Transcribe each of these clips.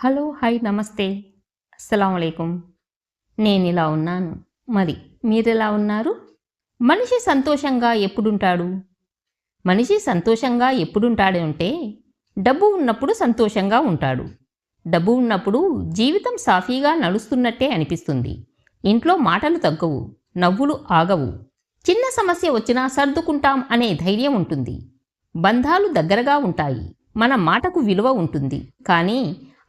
Hello, hi, నమస్తే. అస్సలాముఅలైకుం. నేనిలా ఉన్నాను. మరి మీరెలా ఉన్నారు? మనిషి సంతోషంగా ఎప్పుడుంటాడు? మనిషి సంతోషంగా ఎప్పుడుంటాడు అంటే, డబ్బు ఉన్నప్పుడు సంతోషంగా ఉంటాడు. డబ్బు ఉన్నప్పుడు జీవితం సాఫీగా నడుస్తున్నట్టే అనిపిస్తుంది. ఇంట్లో మాటలు తగ్గవు, నవ్వులు ఆగవు. చిన్న సమస్య వచ్చినా సర్దుకుంటాం అనే ధైర్యం ఉంటుంది. బంధాలు దగ్గరగా ఉంటాయి, మన మాటకు విలువ ఉంటుంది. కానీ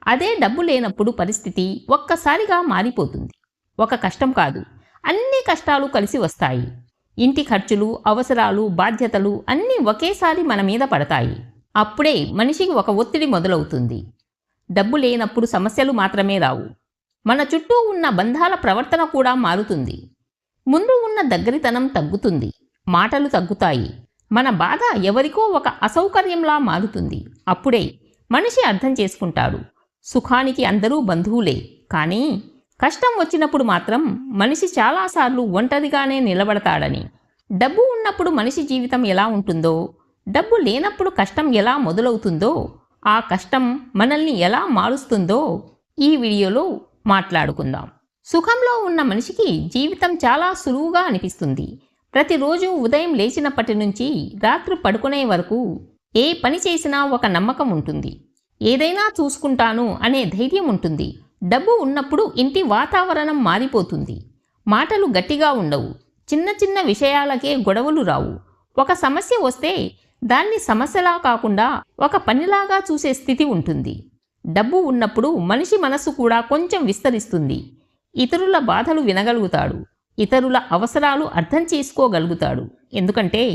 అదే డబ్బు లేనప్పుడు పరిస్థితి ఒక్కసారిగా మారిపోతుంది. ఒక కష్టం కాదు, అన్ని కష్టాలు కలిసి వస్తాయి. ఇంటి ఖర్చులు, అవసరాలు, బాధ్యతలు అన్నీ ఒకేసారి మన మీద పడతాయి. అప్పుడే మనిషికి ఒక ఒత్తిడి మొదలవుతుంది. డబ్బు లేనప్పుడు సమస్యలు మాత్రమే రావు, మన చుట్టూ ఉన్న బంధాల ప్రవర్తన కూడా మారుతుంది. ముందు ఉన్న దగ్గరితనం తగ్గుతుంది, మాటలు తగ్గుతాయి. మన బాధ ఎవరికో ఒక అసౌకర్యంలా మారుతుంది. అప్పుడే మనిషి అర్థం చేసుకుంటాడు, సుఖానికి అందరూ బంధువులే, కానీ కష్టం వచ్చినప్పుడు మాత్రం మనిషి చాలాసార్లు ఒంటరిగానే నిలబడతాడని. డబ్బు ఉన్నప్పుడు మనిషి జీవితం ఎలా ఉంటుందో, డబ్బు లేనప్పుడు కష్టం ఎలా మొదలవుతుందో, ఆ కష్టం మనల్ని ఎలా మారుస్తుందో ఈ వీడియోలో మాట్లాడుకుందాం. సుఖంలో ఉన్న మనిషికి జీవితం చాలా సులువుగా అనిపిస్తుంది. ప్రతిరోజు ఉదయం లేచినప్పటి నుంచి రాత్రి పడుకునే వరకు ఏ పని చేసినా ఒక నమ్మకం ఉంటుంది. ఏదైనా చూసుకుంటాను అనే ధైర్యం ఉంటుంది. డబ్బు ఉన్నప్పుడు ఇంటి వాతావరణం మారిపోతుంది. మాటలు గట్టిగా ఉండవు, చిన్న చిన్న విషయాలకే గొడవలు రావు. ఒక సమస్య వస్తే దాన్ని సమస్యలా కాకుండా ఒక పనిలాగా చూసే స్థితి ఉంటుంది. డబ్బు ఉన్నప్పుడు మనిషి మనస్సు కూడా కొంచెం విస్తరిస్తుంది. ఇతరుల బాధలు వినగలుగుతాడు, ఇతరుల అవసరాలు అర్థం చేసుకోగలుగుతాడు. ఎందుకంటే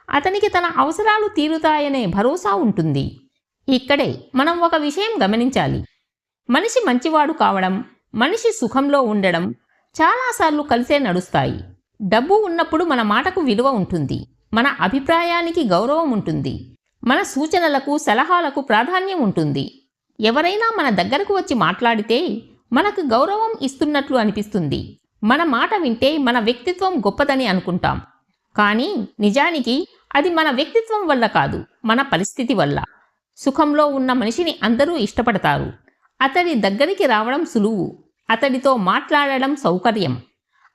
అతనికి తన అవసరాలు తీరుతాయనే భరోసా ఉంటుంది. ఇక్కడే మనం ఒక విషయం గమనించాలి. మనిషి మంచివాడు కావడం, మనిషి సుఖంలో ఉండడం చాలాసార్లు కలిసే నడుస్తాయి. డబ్బు ఉన్నప్పుడు మన మాటకు విలువ ఉంటుంది, మన అభిప్రాయానికి గౌరవం ఉంటుంది, మన సూచనలకు, సలహాలకు ప్రాధాన్యం ఉంటుంది. ఎవరైనా మన దగ్గరకు వచ్చి మాట్లాడితే మనకు గౌరవం ఇస్తున్నట్లు అనిపిస్తుంది. మన మాట వింటే మన వ్యక్తిత్వం గొప్పదని అనుకుంటాం. కానీ నిజానికి అది మన వ్యక్తిత్వం వల్ల కాదు, మన పరిస్థితి వల్ల. సుఖంలో ఉన్న మనిషిని అందరూ ఇష్టపడతారు. అతడి దగ్గరికి రావడం సులువు, అతడితో మాట్లాడడం సౌకర్యం,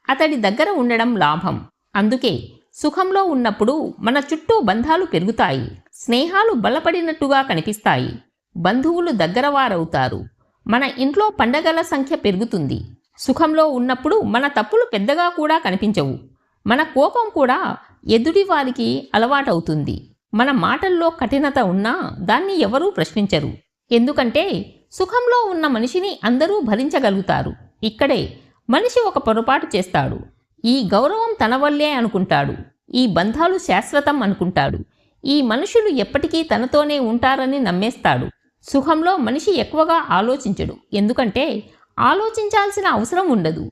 అతడి దగ్గర ఉండడం లాభం. అందుకే సుఖంలో ఉన్నప్పుడు మన చుట్టూ బంధాలు పెరుగుతాయి, స్నేహాలు బలపడినట్టుగా కనిపిస్తాయి, బంధువులు దగ్గరవారవుతారు, మన ఇంట్లో పండగల సంఖ్య పెరుగుతుంది. సుఖంలో ఉన్నప్పుడు మన తప్పులు పెద్దగా కూడా కనిపించవు. మన కోపం కూడా ఎదుటి వారికి అలవాటవుతుంది. మన మాటల్లో కఠినత ఉన్నా దాన్ని ఎవరూ ప్రశ్నించరు. ఎందుకంటే సుఖంలో ఉన్న మనిషిని అందరూ భరించగలుగుతారు. ఇక్కడే మనిషి ఒక పొరపాటు చేస్తాడు. ఈ గౌరవం తన వల్లే అనుకుంటాడు, ఈ బంధాలు శాశ్వతం అనుకుంటాడు, ఈ మనుషులు ఎప్పటికీ తనతోనే ఉంటారని నమ్మేస్తాడు. సుఖంలో మనిషి ఎక్కువగా ఆలోచించడు. ఎందుకంటే ఆలోచించాల్సిన అవసరం ఉండదు,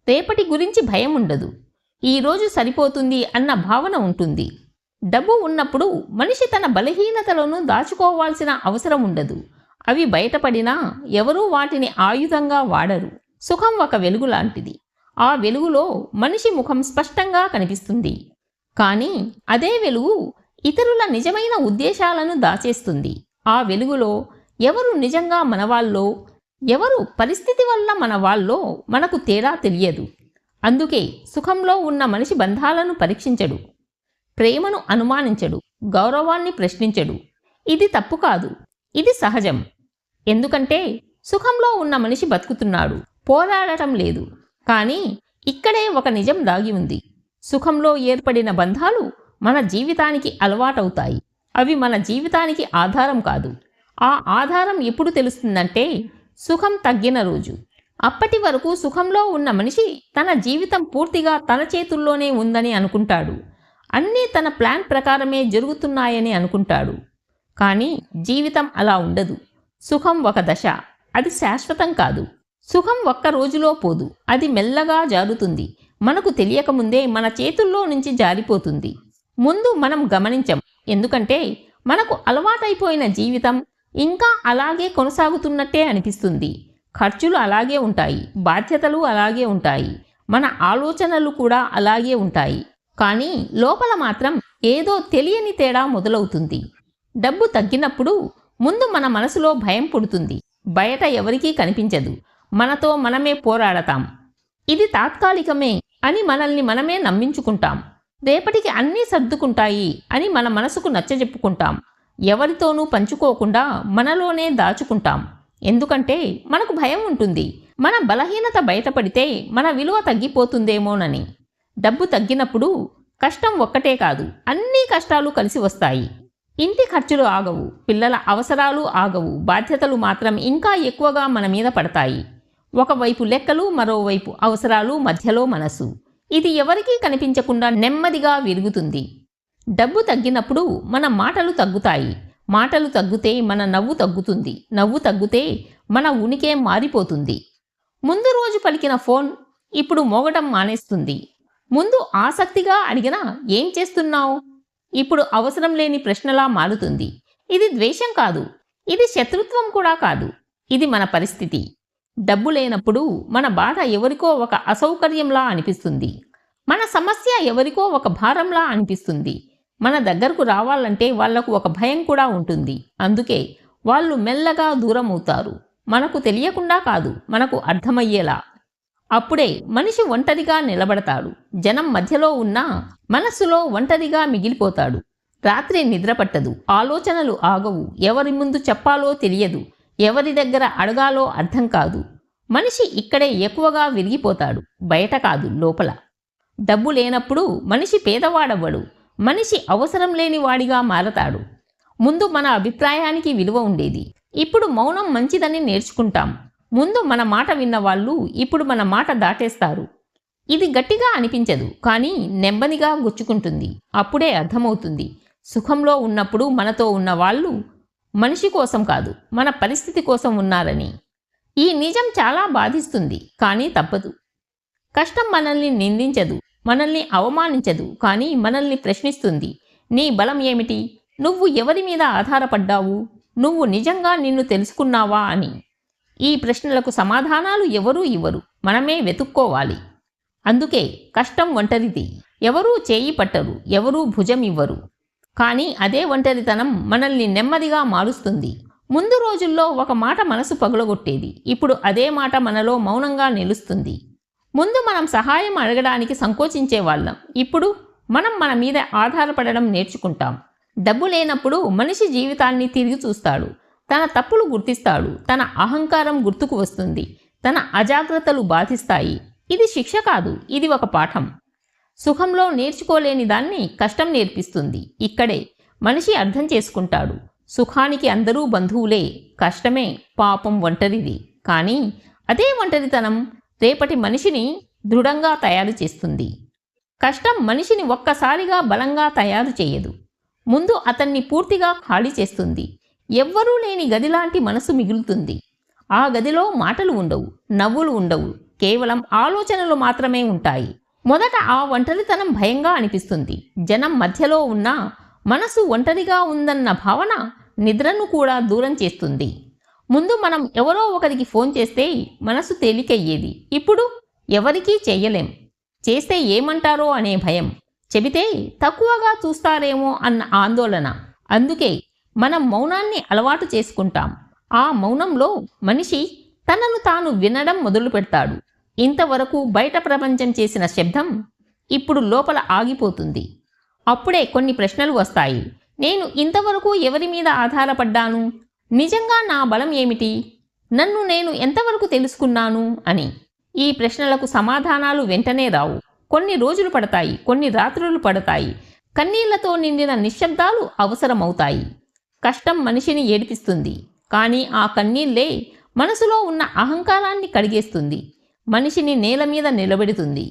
రేపటి గురించి భయం ఉండదు, ఈరోజు సరిపోతుంది అన్న భావన ఉంటుంది. డబ్బు ఉన్నప్పుడు మనిషి తన బలహీనతలను దాచుకోవాల్సిన అవసరం ఉండదు. అవి బయటపడినా ఎవరూ వాటిని ఆయుధంగా వాడరు. సుఖం ఒక వెలుగు లాంటిది. ఆ వెలుగులో మనిషి ముఖం స్పష్టంగా కనిపిస్తుంది. కానీ అదే వెలుగు ఇతరుల నిజమైన ఉద్దేశాలను దాచేస్తుంది. ఆ వెలుగులో ఎవరు నిజంగా మనవాళ్ళో, ఎవరు పరిస్థితి వల్ల మనవాళ్ళో మనకు తేడా తెలియదు. అందుకే సుఖంలో ఉన్న మనిషి బంధాలను పరీక్షించడు, ప్రేమను అనుమానించడు, గౌరవాన్ని ప్రశ్నించడు. ఇది తప్పు కాదు, ఇది సహజం. ఎందుకంటే సుఖంలో ఉన్న మనిషి బతుకుతున్నాడు, పోరాడటం లేదు. కానీ ఇక్కడే ఒక నిజం దాగి ఉంది. సుఖంలో ఏర్పడిన బంధాలు మన జీవితానికి అలవాటవుతాయి. అవి మన జీవితానికి ఆధారం కాదు. ఆ ఆధారం ఎప్పుడు తెలుస్తుందంటే సుఖం తగ్గిన రోజు. అప్పటి వరకు సుఖంలో ఉన్న మనిషి తన జీవితం పూర్తిగా తన చేతుల్లోనే ఉందని అనుకుంటాడు. అన్నీ తన ప్లాన్ ప్రకారమే జరుగుతున్నాయని అనుకుంటాడు. కానీ జీవితం అలా ఉండదు. సుఖం ఒక దశ, అది శాశ్వతం కాదు. సుఖం ఒక్క రోజులో పోదు, అది మెల్లగా జారుతుంది. మనకు తెలియకముందే మన చేతుల్లో నుంచి జారిపోతుంది. ముందు మనం గమనించం, ఎందుకంటే మనకు అలవాటైపోయిన జీవితం ఇంకా అలాగే కొనసాగుతున్నట్టే అనిపిస్తుంది. ఖర్చులు అలాగే ఉంటాయి, బాధ్యతలు అలాగే ఉంటాయి, మన ఆలోచనలు కూడా అలాగే ఉంటాయి. కానీ లోపల మాత్రం ఏదో తెలియని తేడా మొదలవుతుంది. డబ్బు తగ్గినప్పుడు ముందు మన మనసులో భయం పుడుతుంది. బయట ఎవరికీ కనిపించదు. మనతో మనమే పోరాడతాం. ఇది తాత్కాలికమే అని మనల్ని మనమే నమ్మించుకుంటాం. రేపటికి అన్నీ సర్దుకుంటాయి అని మన మనసుకు నచ్చజెప్పుకుంటాం. ఎవరితోనూ పంచుకోకుండా మనలోనే దాచుకుంటాం. ఎందుకంటే మనకు భయం ఉంటుంది, మన బలహీనత బయటపడితే మన విలువ తగ్గిపోతుందేమోనని. డబ్బు తగ్గినప్పుడు కష్టం ఒక్కటే కాదు, అన్ని కష్టాలు కలిసి వస్తాయి. ఇంటి ఖర్చులు ఆగవు, పిల్లల అవసరాలు ఆగవు, బాధ్యతలు మాత్రం ఇంకా ఎక్కువగా మన మీద పడతాయి. ఒకవైపు లెక్కలు, మరోవైపు అవసరాలు, మధ్యలో మనసు. ఇది ఎవరికీ కనిపించకుండా నెమ్మదిగా విరుగుతుంది. డబ్బు తగ్గినప్పుడు మన మాటలు తగ్గుతాయి. మాటలు తగ్గితే మన నవ్వు తగ్గుతుంది. నవ్వు తగ్గితే మన ఉనికే మారిపోతుంది. ముందు రోజు పలికిన ఫోన్ ఇప్పుడు మోగటం మానేస్తుంది. ముందు ఆసక్తిగా అడిగినా ఏం చేస్తున్నావు ఇప్పుడు అవసరం లేని ప్రశ్నలా మారుతుంది. ఇది ద్వేషం కాదు, ఇది శత్రుత్వం కూడా కాదు, ఇది మన పరిస్థితి. డబ్బు లేనప్పుడు మన బాధ ఎవరికో ఒక అసౌకర్యంలా అనిపిస్తుంది. మన సమస్య ఎవరికో ఒక భారంలా అనిపిస్తుంది. మన దగ్గరకు రావాలంటే వాళ్లకు ఒక భయం కూడా ఉంటుంది. అందుకే వాళ్ళు మెల్లగా దూరం అవుతారు. మనకు తెలియకుండా కాదు, మనకు అర్థమయ్యేలా. అప్పుడే మనిషి ఒంటరిగా నిలబడతాడు. జనం మధ్యలో ఉన్నా మనస్సులో ఒంటరిగా మిగిలిపోతాడు. రాత్రి నిద్రపట్టదు, ఆలోచనలు ఆగవు, ఎవరి ముందు చెప్పాలో తెలియదు, ఎవరి దగ్గర అడగాలో అర్థం కాదు. మనిషి ఇక్కడే ఎక్కువగా విరిగిపోతాడు, బయట కాదు, లోపల. డబ్బు లేనప్పుడు మనిషి పేదవాడవ్వడు, మనిషి అవసరం లేని వాడిగా మారతాడు. ముందు మన అభిప్రాయానికి విలువ ఉండేది, ఇప్పుడు మౌనం మంచిదని నేర్చుకుంటాం. ముందు మన మాట విన్నవాళ్ళు ఇప్పుడు మన మాట దాటేస్తారు. ఇది గట్టిగా అనిపించదు, కానీ నెమ్మదిగా గుచ్చుకుంటుంది. అప్పుడే అర్థమవుతుంది, సుఖంలో ఉన్నప్పుడు మనతో ఉన్న వాళ్ళు మనిషి కోసం కాదు, మన పరిస్థితి కోసం ఉన్నారని. ఈ నిజం చాలా బాధిస్తుంది, కానీ తప్పదు. కష్టం మనల్ని నిందించదు, మనల్ని అవమానించదు, కానీ మనల్ని ప్రశ్నిస్తుంది. నీ బలం ఏమిటి? నువ్వు ఎవరి మీద ఆధారపడ్డావు? నువ్వు నిజంగా నిన్ను తెలుసుకున్నావా అని. ఈ ప్రశ్నలకు సమాధానాలు ఎవరూ ఇవ్వరు, మనమే వెతుక్కోవాలి. అందుకే కష్టం ఒంటరిది. ఎవరూ చేయి పట్టరు, ఎవరూ భుజం ఇవ్వరు. కానీ అదే ఒంటరితనం మనల్ని నెమ్మదిగా మారుస్తుంది. ముందు రోజుల్లో ఒక మాట మనసు పగులగొట్టేది, ఇప్పుడు అదే మాట మనలో మౌనంగా నిలుస్తుంది. ముందు మనం సహాయం అడగడానికి సంకోచించేవాళ్ళం, ఇప్పుడు మనం మన మీద ఆధారపడడం నేర్చుకుంటాం. డబ్బు లేనప్పుడు మనిషి జీవితాన్ని తిరిగి చూస్తాడు, తన తప్పులు గుర్తిస్తాడు, తన అహంకారం గుర్తుకు వస్తుంది, తన అజాగ్రత్తలు బాధిస్తాయి. ఇది శిక్ష కాదు, ఇది ఒక పాఠం. సుఖంలో నేర్చుకోలేని దాన్ని కష్టం నేర్పిస్తుంది. ఇక్కడే మనిషి అర్థం చేసుకుంటాడు, సుఖానికి అందరూ బంధువులే, కష్టమే పాపం ఒంటరిది. కానీ అదే ఒంటరితనం రేపటి మనిషిని దృఢంగా తయారు చేస్తుంది. కష్టం మనిషిని ఒక్కసారిగా బలంగా తయారు చేయదు, ముందు అతన్ని పూర్తిగా ఖాళీ చేస్తుంది. ఎవ్వరూ లేని గదిలాంటి మనసు మిగులుతుంది. ఆ గదిలో మాటలు ఉండవు, నవ్వులు ఉండవు, కేవలం ఆలోచనలు మాత్రమే ఉంటాయి. మొదట ఆ ఒంటరితనం భయంగా అనిపిస్తుంది. జనం మధ్యలో ఉన్న మనసు ఒంటరిగా ఉందన్న భావన నిద్రను కూడా దూరం చేస్తుంది. ముందు మనం ఎవరో ఒకరికి ఫోన్ చేస్తే మనసు తేలికయ్యేది, ఇప్పుడు ఎవరికీ చెయ్యలేం. చేస్తే ఏమంటారో అనే భయం, చెబితే తక్కువగా చూస్తారేమో అన్న ఆందోళన. అందుకే మనం మౌనాన్ని అలవాటు చేసుకుంటాం. ఆ మౌనంలో మనిషి తనను తాను వినడం మొదలు పెడతాడు. ఇంతవరకు బయట ప్రపంచం చేసిన శబ్దం ఇప్పుడు లోపల ఆగిపోతుంది. అప్పుడే కొన్ని ప్రశ్నలు వస్తాయి. నేను ఇంతవరకు ఎవరి మీద ఆధారపడ్డాను? నిజంగా నా బలం ఏమిటి? నన్ను నేను ఎంతవరకు తెలుసుకున్నాను అని. ఈ ప్రశ్నలకు సమాధానాలు వెంటనే రావు. కొన్ని రోజులు పడతాయి, కొన్ని రాత్రులు పడతాయి. కన్నీళ్లతో నిండిన నిశ్శబ్దాలు అవసరమవుతాయి. కష్టం మనిషిని ఏడిపిస్తుంది, కానీ ఆ కన్నీళ్లే మనసులో ఉన్న అహంకారాన్ని కడిగేస్తుంది, మనిషిని నేల మీద నిలబెడుతుంది.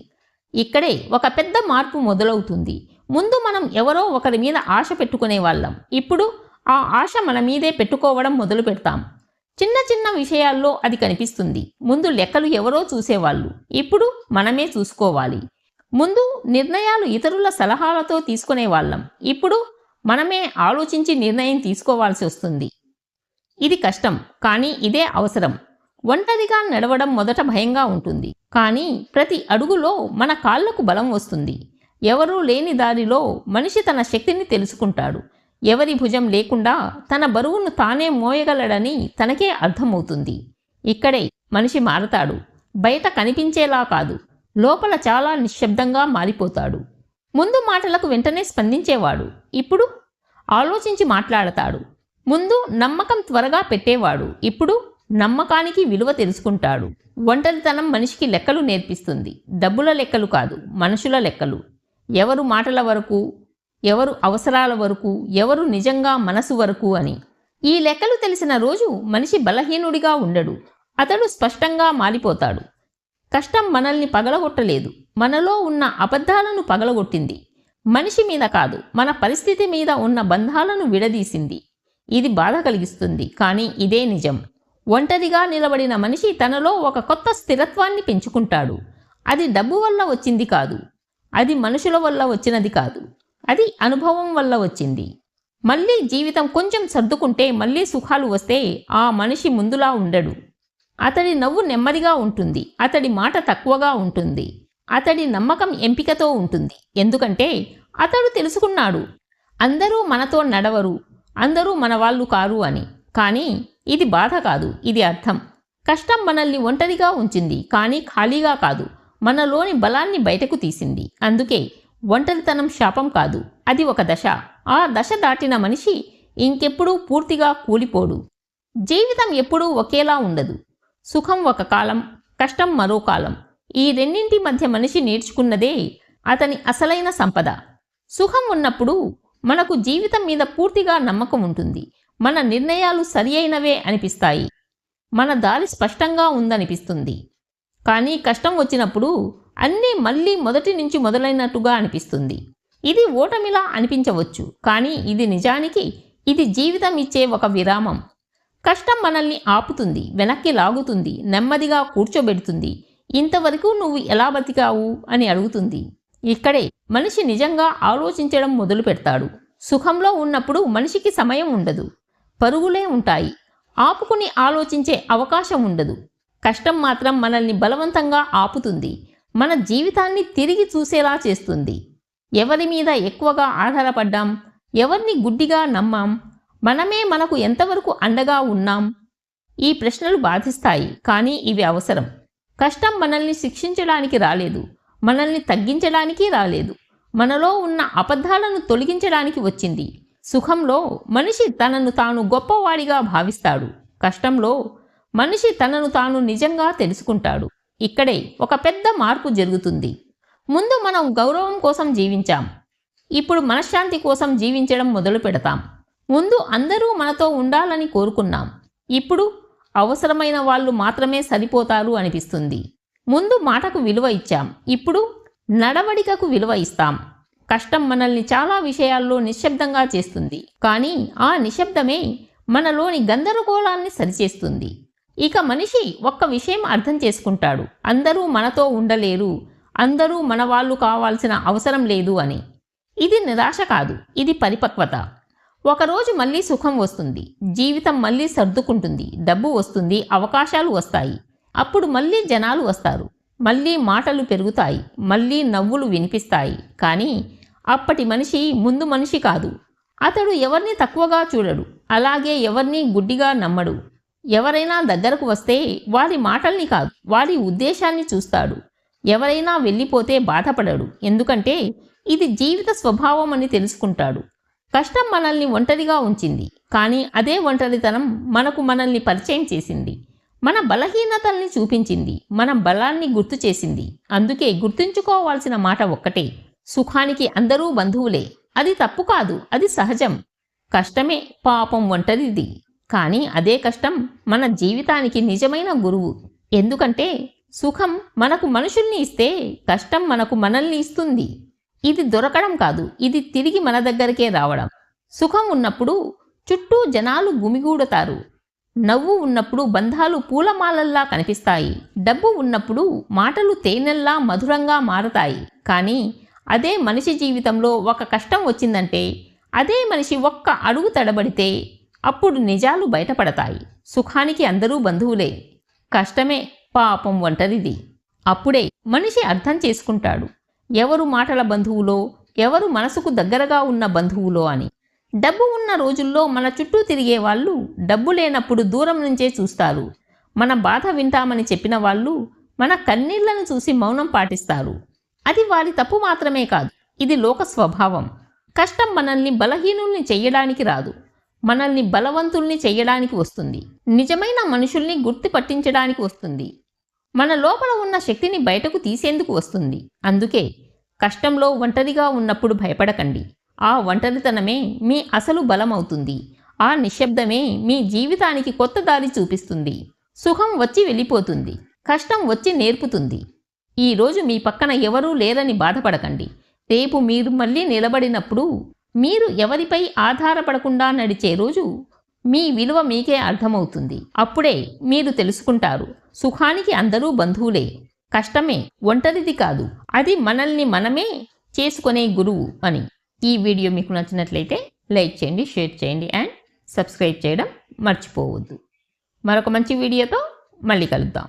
ఇక్కడే ఒక పెద్ద మార్పు మొదలవుతుంది. ముందు మనం ఎవరో ఒకరి మీద ఆశ పెట్టుకునేవాళ్ళం, ఇప్పుడు ఆ ఆశ మన మీదే పెట్టుకోవడం మొదలు పెడతాం. చిన్న చిన్న విషయాల్లో అది కనిపిస్తుంది. ముందు లెక్కలు ఎవరో చూసేవాళ్ళు, ఇప్పుడు మనమే చూసుకోవాలి. ముందు నిర్ణయాలు ఇతరుల సలహాలతో తీసుకునేవాళ్ళం, ఇప్పుడు మనమే ఆలోచించి నిర్ణయం తీసుకోవాల్సి వస్తుంది. ఇది కష్టం, కానీ ఇదే అవసరం. ఒంటరిగా నడవడం మొదట భయంగా ఉంటుంది, కానీ ప్రతి అడుగులో మన కాళ్లకు బలం వస్తుంది. ఎవరూ లేని దారిలో మనిషి తన శక్తిని తెలుసుకుంటాడు. ఎవరి భుజం లేకుండా తన బరువును తానే మోయగలడని తనకే అర్థమవుతుంది. ఇక్కడే మనిషి మారతాడు. బయట కనిపించేలా కాదు, లోపల చాలా నిశ్శబ్దంగా మారిపోతాడు. ముందు మాటలకు వెంటనే స్పందించేవాడు ఇప్పుడు ఆలోచించి మాట్లాడతాడు. ముందు నమ్మకం త్వరగా పెట్టేవాడు ఇప్పుడు నమ్మకానికి విలువ తెలుసుకుంటాడు. ఒంటరితనం మనిషికి లెక్కలు నేర్పిస్తుంది. డబ్బుల లెక్కలు కాదు, మనుషుల లెక్కలు. ఎవరు మాటల వరకు, ఎవరు అవసరాల వరకు, ఎవరు నిజంగా మనసు వరకు అని. ఈ లెక్కలు తెలిసిన రోజు మనిషి బలహీనుడిగా ఉండడు, అతడు స్పష్టంగా మారిపోతాడు. కష్టం మనల్ని పగలగొట్టలేదు, మనలో ఉన్న అబద్ధాలను పగలగొట్టింది. మనిషి మీద కాదు, మన పరిస్థితి మీద ఉన్న బంధాలను విడదీసింది. ఇది బాధ కలిగిస్తుంది, కానీ ఇదే నిజం. ఒంటరిగా నిలబడిన మనిషి తనలో ఒక కొత్త స్థిరత్వాన్ని పెంచుకుంటాడు. అది డబ్బు వల్ల వచ్చింది కాదు, అది మనుషుల వల్ల వచ్చినది కాదు, అది అనుభవం వల్ల వచ్చింది. మళ్ళీ జీవితం కొంచెం సర్దుకుంటే, మళ్ళీ సుఖాలు వస్తే ఆ మనిషి ముందులా ఉండడు. అతడి నవ్వు నెమ్మదిగా ఉంటుంది, అతడి మాట తక్కువగా ఉంటుంది, అతడి నమ్మకం ఎంపికతో ఉంటుంది. ఎందుకంటే అతడు తెలుసుకున్నాడు, అందరూ మనతో నడవరు, అందరూ మన వాళ్ళు కారు అని. కానీ ఇది బాధ కాదు, ఇది అర్థం. కష్టం మనల్ని ఒంటరిగా ఉంచింది, కానీ ఖాళీగా కాదు, మనలోని బలాన్ని బయటకు తీసింది. అందుకే ఒంటరితనం శాపం కాదు, అది ఒక దశ. ఆ దశ దాటిన మనిషి ఇంకెప్పుడూ పూర్తిగా కూలిపోడు. జీవితం ఎప్పుడూ ఒకేలా ఉండదు. సుఖం ఒక కాలం, కష్టం మరో కాలం. ఈ రెండింటి మధ్య మనిషి నేర్చుకున్నదే అతని అసలైన సంపద. సుఖం ఉన్నప్పుడు మనకు జీవితం మీద పూర్తిగా నమ్మకం ఉంటుంది. మన నిర్ణయాలు సరి అయినవే అనిపిస్తాయి, మన దారి స్పష్టంగా ఉందనిపిస్తుంది. కానీ కష్టం వచ్చినప్పుడు అన్నీ మళ్ళీ మొదటి నుంచి మొదలైనట్టుగా అనిపిస్తుంది. ఇది ఓటమిలా అనిపించవచ్చు, కానీ ఇది నిజానికి ఇది జీవితం ఇచ్చే ఒక విరామం. కష్టం మనల్ని ఆపుతుంది, వెనక్కి లాగుతుంది, నెమ్మదిగా కూర్చోబెడుతుంది. ఇంతవరకు నువ్వు ఎలా బతికావు అని అడుగుతుంది. ఇక్కడే మనిషి నిజంగా ఆలోచించడం మొదలు పెడతాడు. సుఖంలో ఉన్నప్పుడు మనిషికి సమయం ఉండదు, పరుగులే ఉంటాయి, ఆపుకుని ఆలోచించే అవకాశం ఉండదు. కష్టం మాత్రం మనల్ని బలవంతంగా ఆపుతుంది, మన జీవితాన్ని తిరిగి చూసేలా చేస్తుంది. ఎవరి మీద ఎక్కువగా ఆధారపడ్డాం, ఎవరిని గుడ్డిగా నమ్మాం, మనమే మనకు ఎంతవరకు అండగా ఉన్నాం? ఈ ప్రశ్నలు బాధిస్తాయి, కానీ ఇవి అవసరం. కష్టం మనల్ని శిక్షించడానికి రాలేదు, మనల్ని తగ్గించడానికి రాలేదు, మనలో ఉన్న అబద్ధాలను తొలగించడానికి వచ్చింది. సుఖంలో మనిషి తనను తాను గొప్పవాడిగా భావిస్తాడు, కష్టంలో మనిషి తనను తాను నిజంగా తెలుసుకుంటాడు. ఇక్కడే ఒక పెద్ద మార్పు జరుగుతుంది. ముందు మనం గౌరవం కోసం జీవించాం, ఇప్పుడు మనశ్శాంతి కోసం జీవించడం మొదలు పెడతాం. ముందు అందరూ మనతో ఉండాలని కోరుకున్నాం, ఇప్పుడు అవసరమైన వాళ్ళు మాత్రమే సరిపోతారు అనిపిస్తుంది. ముందు మాటకు విలువ ఇచ్చాం, ఇప్పుడు నడవడికకు విలువ ఇస్తాం. కష్టం మనల్ని చాలా విషయాల్లో నిశ్శబ్దంగా చేస్తుంది, కానీ ఆ నిశ్శబ్దమే మనలోని గందరగోళాన్ని సరిచేస్తుంది. ఇక మనిషి ఒక్క విషయం అర్థం చేసుకుంటాడు, అందరూ మనతో ఉండలేరు, అందరూ మన వాళ్ళు కావాల్సిన అవసరం లేదు అని. ఇది నిరాశ కాదు, ఇది పరిపక్వత. ఒకరోజు మళ్ళీ సుఖం వస్తుంది, జీవితం మళ్ళీ సర్దుకుంటుంది, డబ్బు వస్తుంది, అవకాశాలు వస్తాయి. అప్పుడు మళ్ళీ జనాలు వస్తారు, మళ్ళీ మాటలు పెరుగుతాయి, మళ్ళీ నవ్వులు వినిపిస్తాయి. కానీ అప్పటి మనిషి ముందు మనిషి కాదు. అతడు ఎవరిని తక్కువగా చూడడు, అలాగే ఎవరిని గుడ్డిగా నమ్మడు. ఎవరైనా దగ్గరకు వస్తే వారి మాటల్ని కాదు, వారి ఉద్దేశాన్ని చూస్తాడు. ఎవరైనా వెళ్ళిపోతే బాధపడడు, ఎందుకంటే ఇది జీవిత స్వభావం అని తెలుసుకుంటాడు. కష్టం మనల్ని ఒంటరిగా ఉంచింది, కానీ అదే ఒంటరితనం మనల్ని పరిచయం చేసింది. మన బలహీనతల్ని చూపించింది, మన బలాన్ని గుర్తు చేసింది. అందుకే గుర్తుంచుకోవాల్సిన మాట ఒక్కటే, సుఖానికి అందరూ బంధువులే. అది తప్పు కాదు, అది సహజం. కష్టమే పాపం ఒంటరిది, కానీ అదే కష్టం మన జీవితానికి నిజమైన గురువు. ఎందుకంటే సుఖం మనకు మనుషుల్ని ఇస్తే, కష్టం మనకు మనల్ని ఇస్తుంది. ఇది దొరకడం కాదు, ఇది తిరిగి మన దగ్గరకే రావడం. సుఖం ఉన్నప్పుడు చుట్టూ జనాలు గుమిగూడతారు, నవ్వు ఉన్నప్పుడు బంధాలు పూలమాలల్లా కనిపిస్తాయి, డబ్బు ఉన్నప్పుడు మాటలు తేనెల్లా మధురంగా మారతాయి. కానీ అదే మనిషి జీవితంలో ఒక కష్టం వచ్చిందంటే, అదే మనిషి ఒక్క అడుగు తడబడితే, అప్పుడు నిజాలు బయటపడతాయి. సుఖానికి అందరూ బంధువులే, కష్టమే పాపం ఒంటరిది. అప్పుడే మనిషి అర్థం చేసుకుంటాడు ఎవరు మాటల బంధువులో, ఎవరు మనసుకు దగ్గరగా ఉన్న బంధువులో అని. డబ్బు ఉన్న రోజుల్లో మన చుట్టూ తిరిగే వాళ్ళు డబ్బు లేనప్పుడు దూరం నుంచే చూస్తారు. మన బాధ వింటామని చెప్పిన వాళ్ళు మన కన్నీళ్లను చూసి మౌనం పాటిస్తారు. అది వారి తప్పు మాత్రమే కాదు, ఇది లోక స్వభావం. కష్టం మనల్ని బలహీనుల్ని చెయ్యడానికి రాదు, మనల్ని బలవంతుల్ని చెయ్యడానికి వస్తుంది. నిజమైన మనుషుల్ని గుర్తు పట్టించడానికి వస్తుంది. మన లోపల ఉన్న శక్తిని బయటకు తీసేందుకు వస్తుంది. అందుకే కష్టంలో ఒంటరిగా ఉన్నప్పుడు భయపడకండి. ఆ ఒంటరితనమే మీ అసలు బలమవుతుంది. ఆ నిశ్శబ్దమే మీ జీవితానికి కొత్త దారి చూపిస్తుంది. సుఖం వచ్చి వెళ్ళిపోతుంది, కష్టం వచ్చి నేర్పుతుంది. ఈరోజు మీ పక్కన ఎవరూ లేరని బాధపడకండి. రేపు మీరు మళ్ళీ నిలబడినప్పుడు, మీరు ఎవరిపై ఆధారపడకుండా నడిచే రోజు మీ విలువ మీకే అర్థమవుతుంది. అప్పుడే మీరు తెలుసుకుంటారు, సుఖానికి అందరూ బంధువులే, కష్టమే ఒంటరిది కాదు, అది మనల్ని మనమే చేసుకునే గురువు అని. ఈ వీడియో మీకు నచ్చినట్లయితే లైక్ చేయండి, షేర్ చేయండి అండ్ సబ్స్క్రైబ్ చేయడం మర్చిపోవద్దు. మరొక మంచి వీడియోతో మళ్ళీ కలుద్దాం.